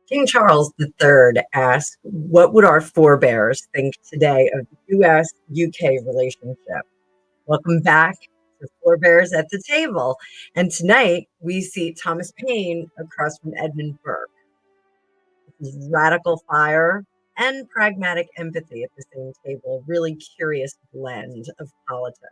King Charles III asked, what would our forebears think today of the US-UK relationship? Welcome back to Forebears at the Table. And tonight we see Thomas Paine across from Edmund Burke. This is radical fire and pragmatic empathy at the same table, a really curious blend of politics.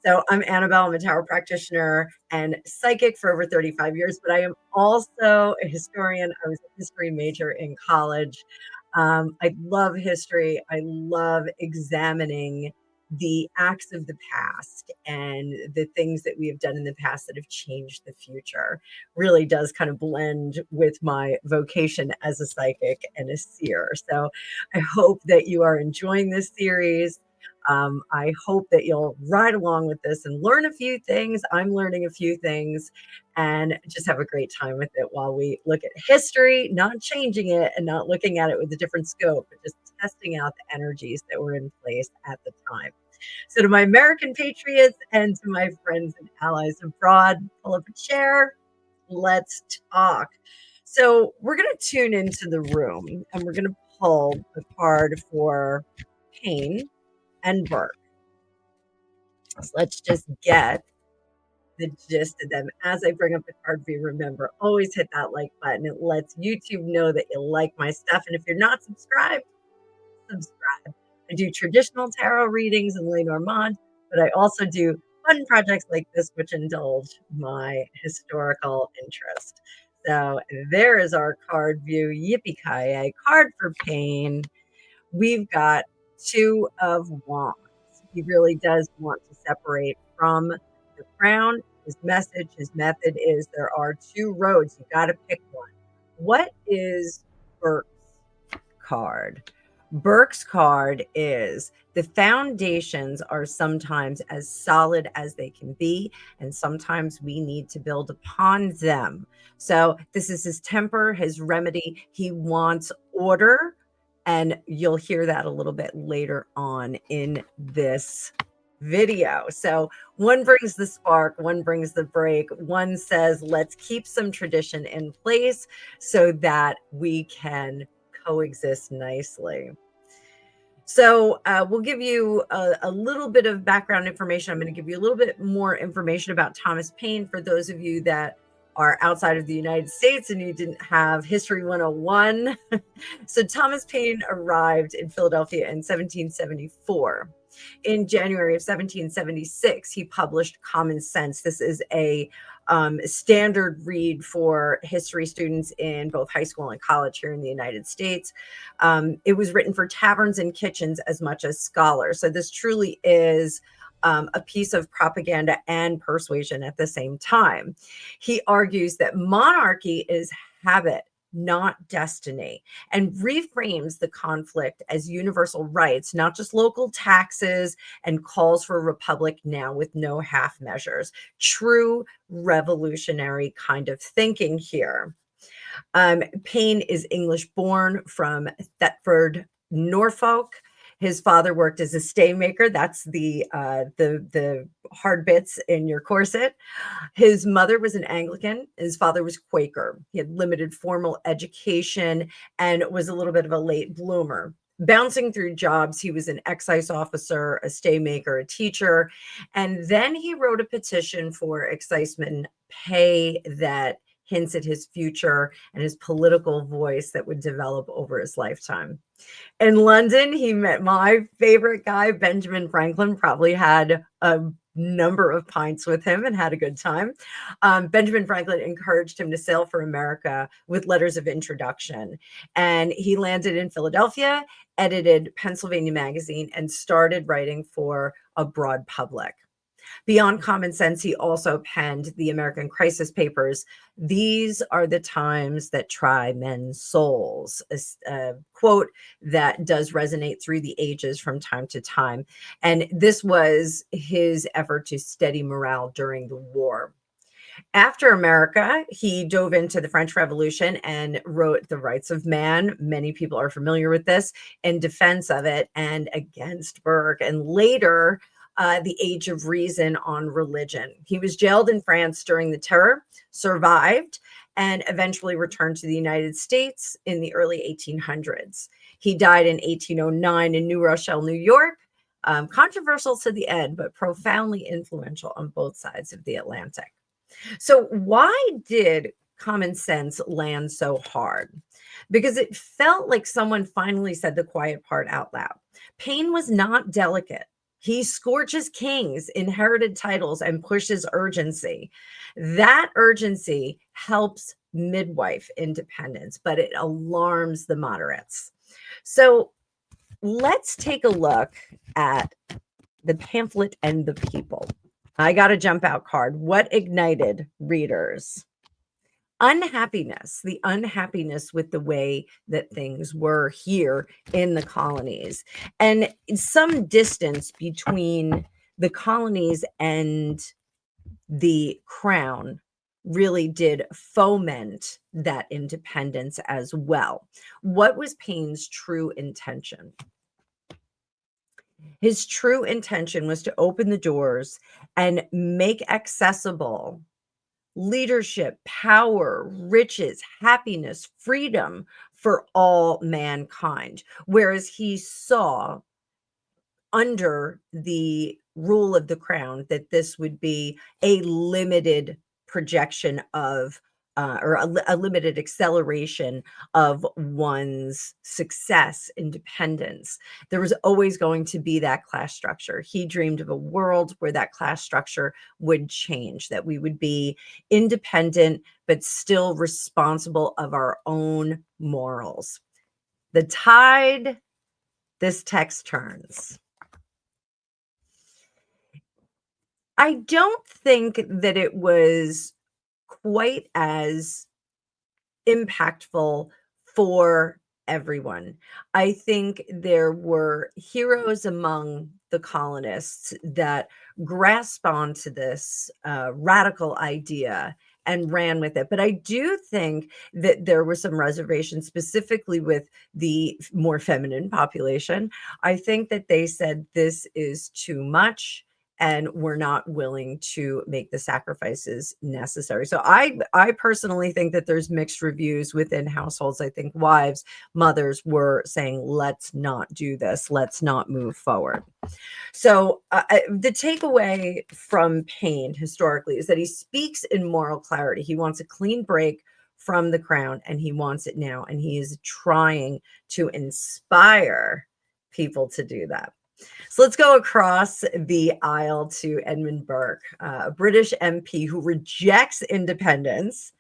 So I'm Annabelle. I'm a tarot practitioner and psychic for over 35 years, but I am also a historian. I was a history major in college. I love history. I love examining the acts of the past and the things that we have done in the past that have changed the future. Really does kind of blend with my vocation as a psychic and a seer. So I hope that you are enjoying this series. I hope that you'll ride along with this and learn a few things. I'm learning a few things and just have a great time with it while we look at history, not changing it and not looking at it with a different scope, but just testing out the energies that were in place at the time. So to my American patriots and to my friends and allies abroad, pull up a chair. Let's talk. So we're going to tune into the room and we're going to pull the card for Paine and Burke. So let's just get the gist of them. As I bring up the card for you, remember, always hit that like button. It lets YouTube know that you like my stuff. And if you're not subscribed, subscribe. I do traditional tarot readings in Lenormand, but I also do fun projects like this, which indulge my historical interest. So there is our card view. Yippee-ki-yay. Card for Paine. We've got Two of Wands. He really does want to separate from the crown. His message, his method is there are two roads. You got to pick one. What is Burke's card? Burke's card is the foundations are sometimes as solid as they can be, and sometimes we need to build upon them. So this is his temper, his remedy. He wants order. And you'll hear that a little bit later on in this video. So one brings the spark, one brings the break, one says, let's keep some tradition in place so that we can coexist nicely. So we'll give you a little bit of background information. I'm going to give you a little bit more information about Thomas Paine for those of you that are outside of the United States and you didn't have History 101. So Thomas Paine arrived in Philadelphia in 1774. In January of 1776, he published Common Sense. This is a standard read for history students in both high school and college here in the United States. It was written for taverns and kitchens as much as scholars. So this truly is a piece of propaganda and persuasion at the same time. He argues that monarchy is habit, not destiny, and reframes the conflict as universal rights, not just local taxes, and calls for a republic now with no half measures. True revolutionary kind of thinking here. Paine is English born from Thetford, Norfolk. His father worked as a staymaker. That's the hard bits in your corset. His mother was an Anglican. His father was Quaker. He had limited formal education and was a little bit of a late bloomer. Bouncing through jobs, he was an excise officer, a staymaker, a teacher, and then he wrote a petition for exciseman pay that hints at his future and his political voice that would develop over his lifetime. In London, he met my favorite guy, Benjamin Franklin, probably had a number of pints with him and had a good time. Benjamin Franklin encouraged him to sail for America with letters of introduction. And he landed in Philadelphia, edited Pennsylvania Magazine, and started writing for a broad public. Beyond Common Sense, he also penned the American Crisis Papers. These are the times that try men's souls, a quote that does resonate through the ages from time to time. And this was his effort to steady morale during the war. After America, he dove into the French Revolution and wrote The Rights of Man. Many people are familiar with this, in defense of it and against Burke. And later, The Age of Reason on religion. He was jailed in France during the Terror, survived, and eventually returned to the United States in the early 1800s. He died in 1809 in New Rochelle, New York. Controversial to the end, but profoundly influential on both sides of the Atlantic. So, why did common sense land so hard? Because it felt like someone finally said the quiet part out loud. Paine was not delicate. He scorches kings, inherited titles, and pushes urgency. That urgency helps midwife independence, but it alarms the moderates. So let's take a look at the pamphlet and the people. I got a jump out card. What ignited readers? Unhappiness, the unhappiness with the way that things were here in the colonies, and some distance between the colonies and the crown really did foment that independence as well. What was Paine's true intention? His true intention was to open the doors and make accessible leadership, power, riches, happiness, freedom for all mankind. Whereas he saw under the rule of the crown that this would be a limited projection of or a limited acceleration of one's success, independence. There was always going to be that class structure. He dreamed of a world where that class structure would change, that we would be independent, but still responsible of our own morals. The tide this text turns. I don't think that it was quite as impactful for everyone. I think there were heroes among the colonists that grasped onto this radical idea and ran with it. But I do think that there were some reservations, specifically with the more feminine population. I think that they said this is too much, and we're not willing to make the sacrifices necessary. So I personally think that there's mixed reviews within households. I think wives, mothers were saying, let's not do this. Let's not move forward. So the takeaway from Paine historically is that he speaks in moral clarity. He wants a clean break from the crown, and he wants it now. And he is trying to inspire people to do that. So let's go across the aisle to Edmund Burke, a British MP who rejects independence,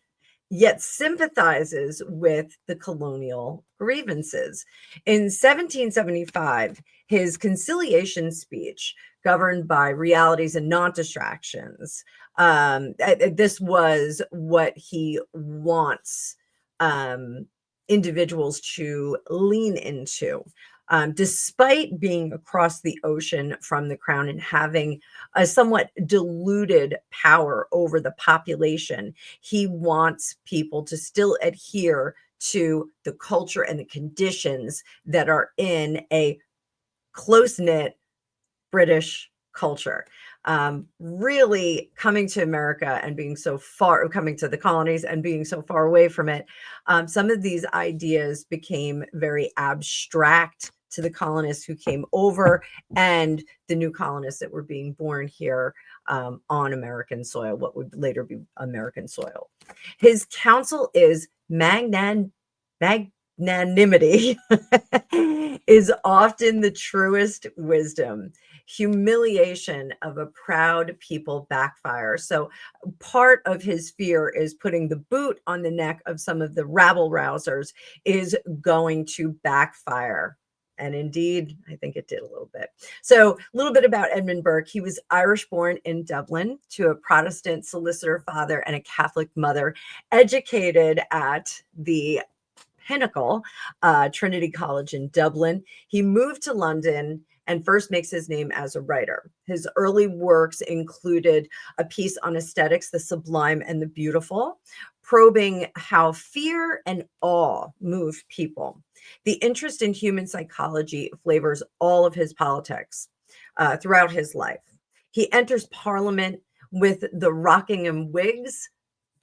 yet sympathizes with the colonial grievances. In 1775, his Conciliation speech, governed by realities and not distractions, this was what he wants individuals to lean into. Despite being across the ocean from the crown and having a somewhat diluted power over the population, he wants people to still adhere to the culture and the conditions that are in a close-knit British culture. Really coming to America and being so far, coming to the colonies and being so far away from it, some of these ideas became very abstract to the colonists who came over and the new colonists that were being born here on American soil, what would later be American soil. His counsel is magnanimity is often the truest wisdom. Humiliation of a proud people backfire. So part of his fear is putting the boot on the neck of some of the rabble rousers is going to backfire. And indeed, I think it did a little bit. So a little bit about Edmund Burke. He was Irish born in Dublin to a Protestant solicitor father and a Catholic mother, educated at the Pinnacle, Trinity College in Dublin. He moved to London and first makes his name as a writer. His early works included a piece on aesthetics, the sublime and the beautiful, probing how fear and awe move people. The interest in human psychology flavors all of his politics throughout his life. He enters Parliament with the Rockingham Whigs,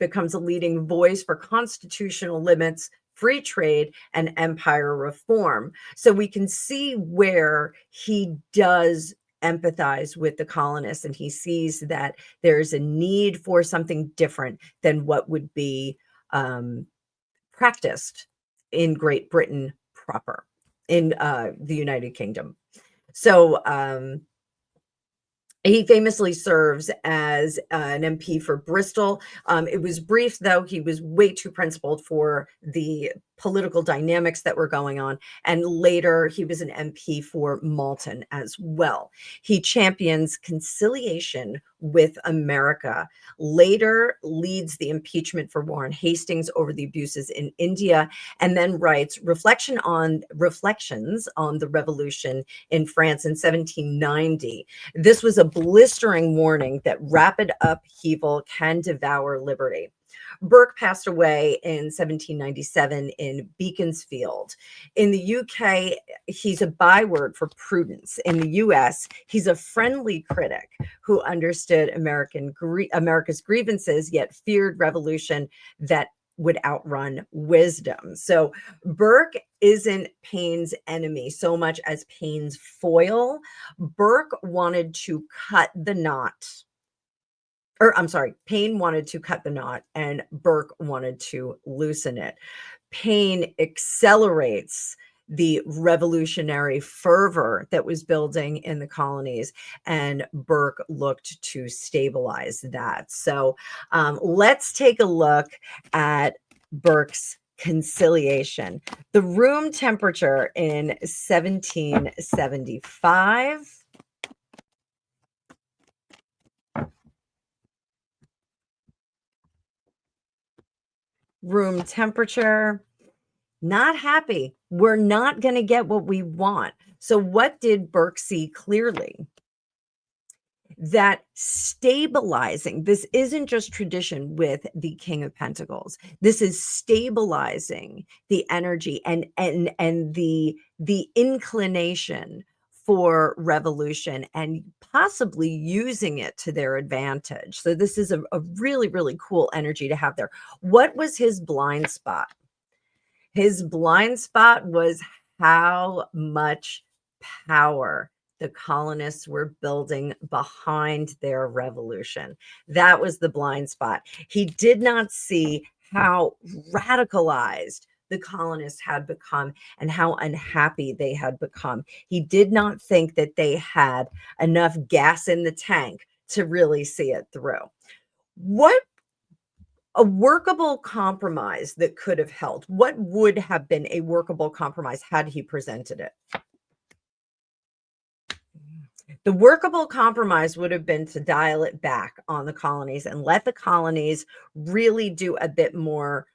becomes a leading voice for constitutional limits, free trade, and empire reform. So we can see where he does empathize with the colonists, and he sees that there's a need for something different than what would be practiced in Great Britain proper, in the United Kingdom. So he famously serves as an MP for Bristol. It was brief, though. He was way too principled for the political dynamics that were going on. And later, he was an MP for Malton as well. He champions conciliation with America, later leads the impeachment for Warren Hastings over the abuses in India, and then writes reflections on the revolution in France in 1790. This was a blistering warning that rapid upheaval can devour liberty. Burke passed away in 1797 in Beaconsfield. In the UK, he's a byword for prudence. In the US, he's a friendly critic who understood America's grievances, yet feared revolution that would outrun wisdom. So Burke isn't Paine's enemy so much as Paine's foil. Burke wanted to cut the knot. Paine wanted to cut the knot and Burke wanted to loosen it. Paine accelerates the revolutionary fervor that was building in the colonies, and Burke looked to stabilize that. So let's take a look at Burke's Conciliation. The room temperature in 1775. Room temperature, not happy. We're not going to get what we want. So what did Burke see clearly? That stabilizing, this isn't just tradition with the King of Pentacles. This is stabilizing the energy and the inclination for revolution and possibly using it to their advantage. So this is a really, really cool energy to have there. What was his blind spot? His blind spot was how much power the colonists were building behind their revolution. That was the blind spot. He did not see how radicalized the colonists had become and how unhappy they had become. He did not think that they had enough gas in the tank to really see it through. What a workable compromise that could have held? What would have been a workable compromise had he presented it? The workable compromise would have been to dial it back on the colonies and let the colonies really do a bit more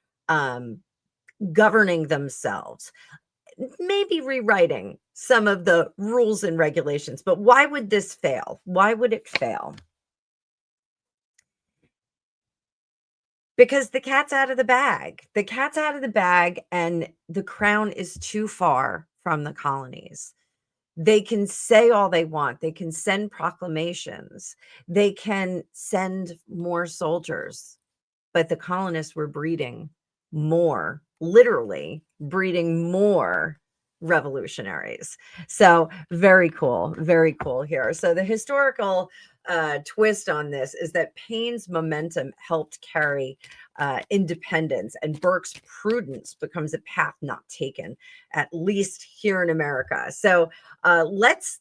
governing themselves, maybe rewriting some of the rules and regulations. But why would this fail? Why would it fail? Because the cat's out of the bag. The cat's out of the bag, and the crown is too far from the colonies. They can say all they want. They can send proclamations. They can send more soldiers. But the colonists were breeding more, literally breeding more revolutionaries. So very cool here. So the historical twist on this is that Paine's momentum helped carry independence, and Burke's prudence becomes a path not taken, at least here in America. So let's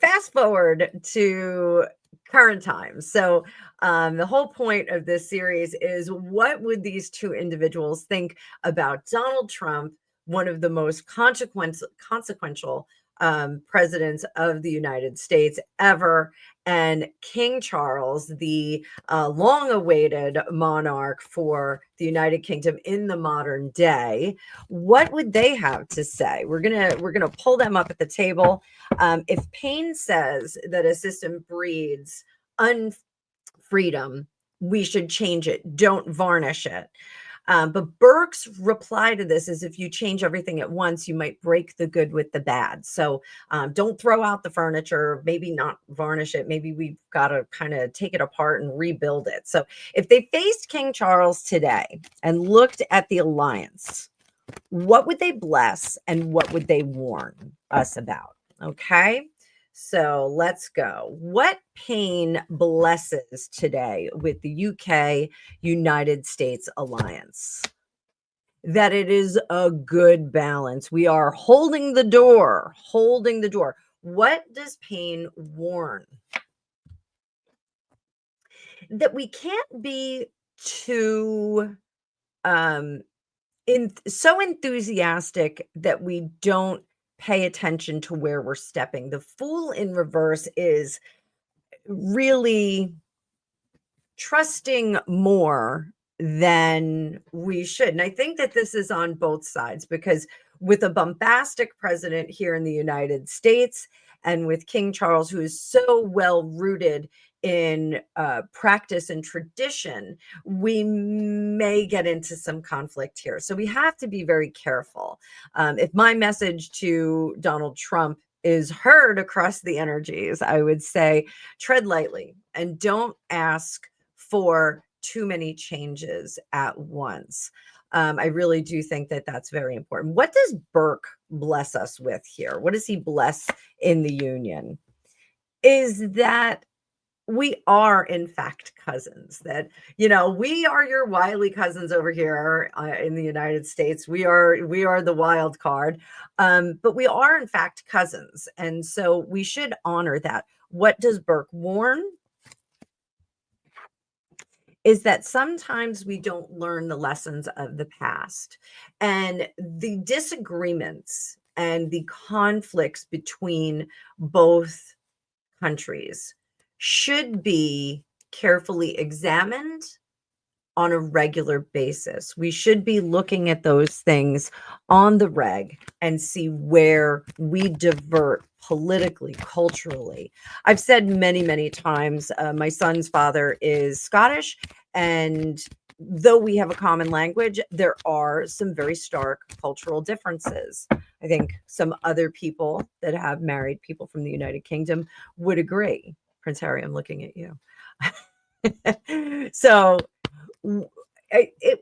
fast forward to current times. So the whole point of this series is, what would these two individuals think about Donald Trump, one of the most consequential presidents of the United States ever, and King Charles, the long-awaited monarch for the United Kingdom in the modern day? What would they have to say? We're gonna pull them up at the table. If Paine says that a system breeds unfreedom, we should change it. Don't varnish it. But Burke's reply to this is if you change everything at once, you might break the good with the bad. So don't throw out the furniture, maybe not varnish it. Maybe we've got to kind of take it apart and rebuild it. So if they faced King Charles today and looked at the alliance, what would they bless and what would they warn us about? Okay. So let's go. What Paine blesses today with the UK United States alliance? That it is a good balance. We are holding the door, holding the door. What does Paine warn? That we can't be too so enthusiastic that we don't pay attention to where we're stepping. The fool in reverse is really trusting more than we should. And I think that this is on both sides because with a bombastic president here in the United States and with King Charles, who is so well rooted in practice and tradition, we may get into some conflict here. So we have to be very careful. If my message to Donald Trump is heard across the energies, I would say tread lightly and don't ask for too many changes at once. I really do think that that's very important. What does Burke bless us with here? What does he bless in the Union? Is that we are in fact cousins, that we are your wily cousins over here in the United States. We are the wild card, but we are in fact cousins, and so we should honor that. What does Burke warn? Is that sometimes we don't learn the lessons of the past, and the disagreements and the conflicts between both countries should be carefully examined on a regular basis. We should be looking at those things on the reg and see where we divert politically, culturally. I've said many, many times, my son's father is Scottish, and though we have a common language, there are some very stark cultural differences. I think some other people that have married people from the United Kingdom would agree. Prince Harry, I'm looking at you. So,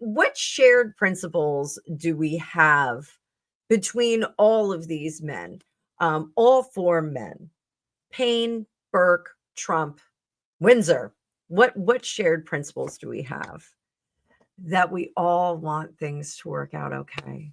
what shared principles do we have between all of these men, all four men, Paine, Burke, Trump, Windsor? What shared principles do we have? That we all want things to work out okay.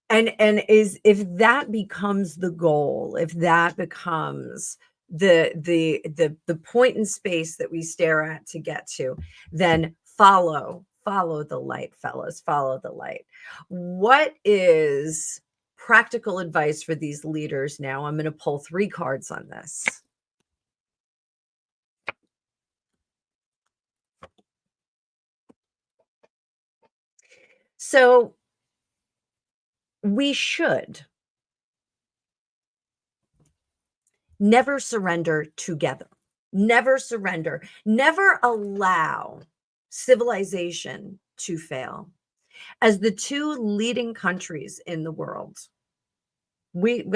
And is if that becomes the goal, if that becomes the point in space that we stare at to get to, then follow the light, fellas, follow the light. What is practical advice for these leaders now? I'm going to pull 3 cards on this. So we should never surrender together. Never surrender. Never allow civilization to fail. As the 2 leading countries in the world, we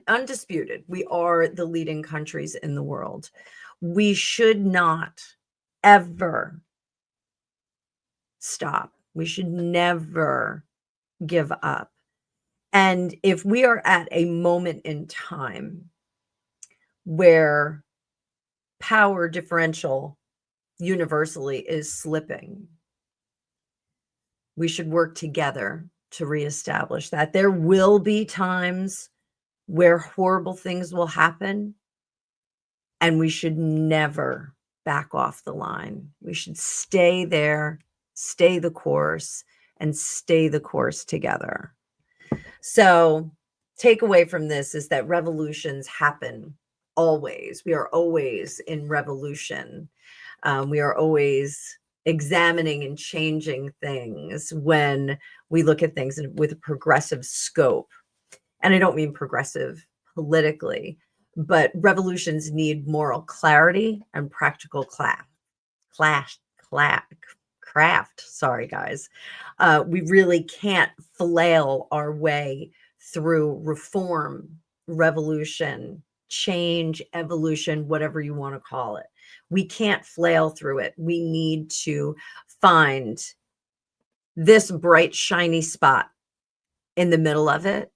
undisputed, we are the leading countries in the world. We should not ever stop. We should never give up. And if we are at a moment in time where power differential universally is slipping, we should work together to reestablish that. There will be times where horrible things will happen, and we should never back off the line. We should stay there, stay the course, and stay the course together. So, takeaway from this is that revolutions happen always. We are always in revolution. We are always examining and changing things when we look at things with a progressive scope. And I don't mean progressive politically, but revolutions need moral clarity and practical craft. Sorry, guys. We really can't flail our way through reform, revolution, change, evolution, whatever you want to call it. We can't flail through it. We need to find this bright, shiny spot in the middle of it.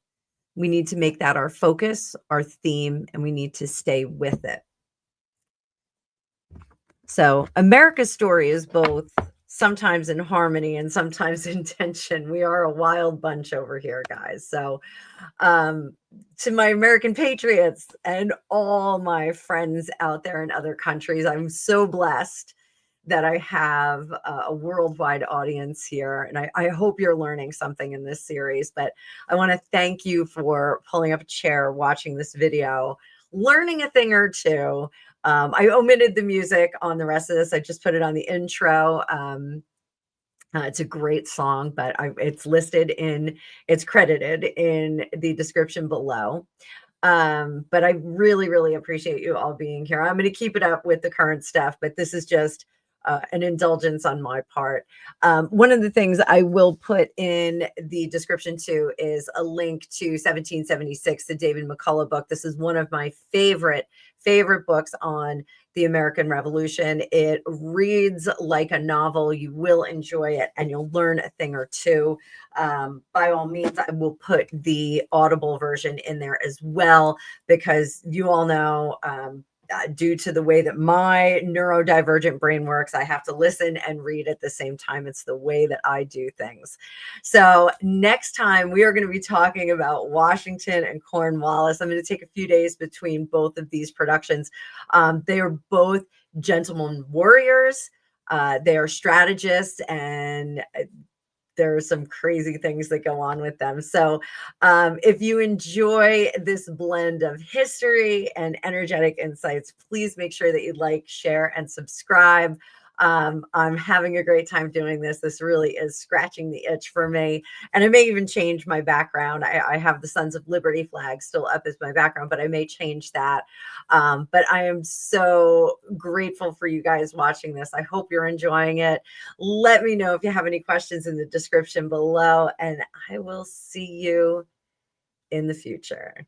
We need to make that our focus, our theme, and we need to stay with it. So America's story is both sometimes in harmony and sometimes in tension. We are a wild bunch over here, guys. So to my American patriots and all my friends out there in other countries, I'm so blessed that I have a worldwide audience here. And I hope you're learning something in this series. But I want to thank you for pulling up a chair, watching this video, learning a thing or two. I omitted the music on the rest of this. I just put it on the intro. It's a great song, but it's credited in the description below. But I really, really appreciate you all being here. I'm going to keep it up with the current stuff, but this is just an indulgence on my part. One of the things I will put in the description too is a link to 1776, the David McCullough book. This is one of my favorite books on the American Revolution. It reads like a novel. You will enjoy it and you'll learn a thing or two. By all means, I will put the Audible version in there as well, because you all know, due to the way that my neurodivergent brain works, I have to listen and read at the same time. It's the way that I do things. So next time we are going to be talking about Washington and Cornwallis. I'm going to take a few days between both of these productions. They are both gentlemen warriors. They are strategists, and there are some crazy things that go on with them. So if you enjoy this blend of history and energetic insights, please make sure that you like, share, and subscribe. I'm having a great time doing this. This really is scratching the itch for me. And I may even change my background. I have the Sons of Liberty flag still up as my background, but I may change that. But I am so grateful for you guys watching this. I hope you're enjoying it. Let me know if you have any questions in the description below, and I will see you in the future.